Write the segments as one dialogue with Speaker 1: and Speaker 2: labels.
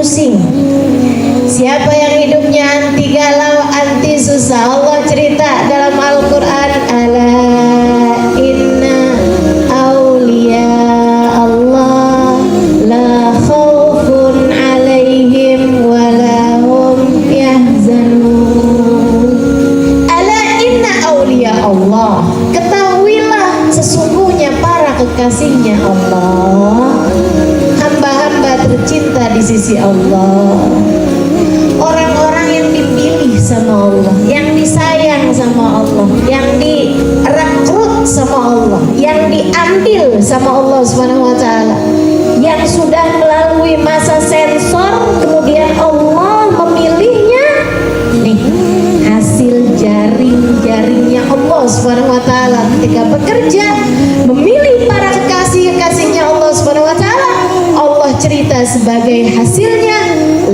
Speaker 1: pusing. Siapa yang hidupnya anti galau, anti susah, Allah cerita dalam Al-Quran, ala inna awliya Allah la khawfun alaihim wa la hum yahzanun. Ala inna awliya Allah, ketahuilah sesungguhnya para kekasihnya Allah, hamba-hamba tercinta di sisi Allah, orang-orang yang dipilih sama Allah, yang disayang sama Allah, yang direkrut sama Allah, yang diambil sama Allah Subhanahu wa taala, yang sudah melalui masa sensor, kemudian Allah memilihnya. Nih, hasil jaring-jaringnya Allah Subhanahu wa taala ketika bekerja memilih para kekasih-kekasihnya Allah Subhanahu wa taala. Allah cerita sebagai hasilnya,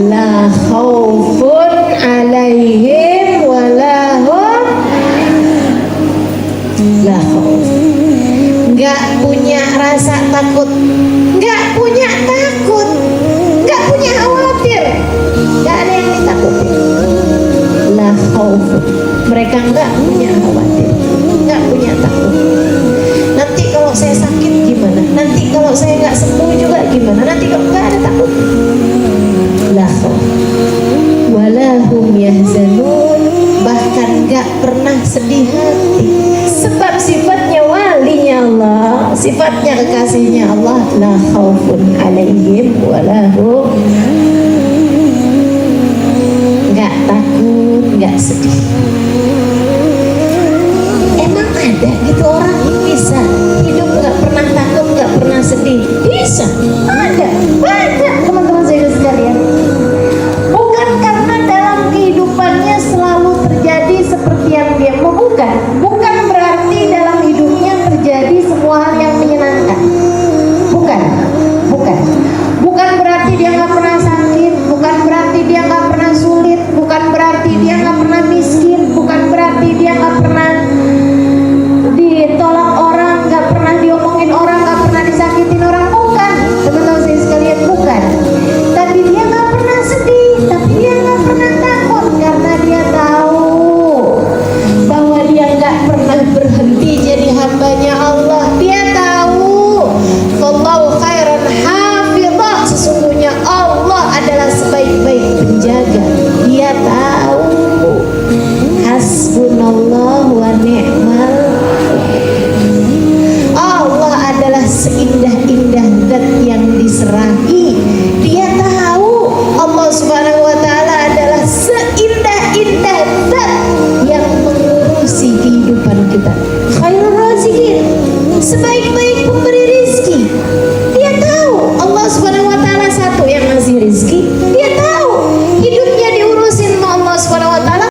Speaker 1: la khaufun alaihim wa la hum, la khauf, enggak punya rasa takut, enggak punya takut, enggak punya khawatir, enggak ada yang ditakuti. La khauf, mereka enggak punya khawatir, enggak punya takut. Nanti kalau saya sakit gimana? Nanti kalau saya nggak sembuh juga gimana? Nanti kalau nggak ada takut. La khauf wala hum yahzanun, bahkan nggak pernah sedih hati. Sebab sifatnya walinya Allah, sifatnya kekasihnya Allah, la khaufun alaihim wala hum, nggak takut, nggak sedih.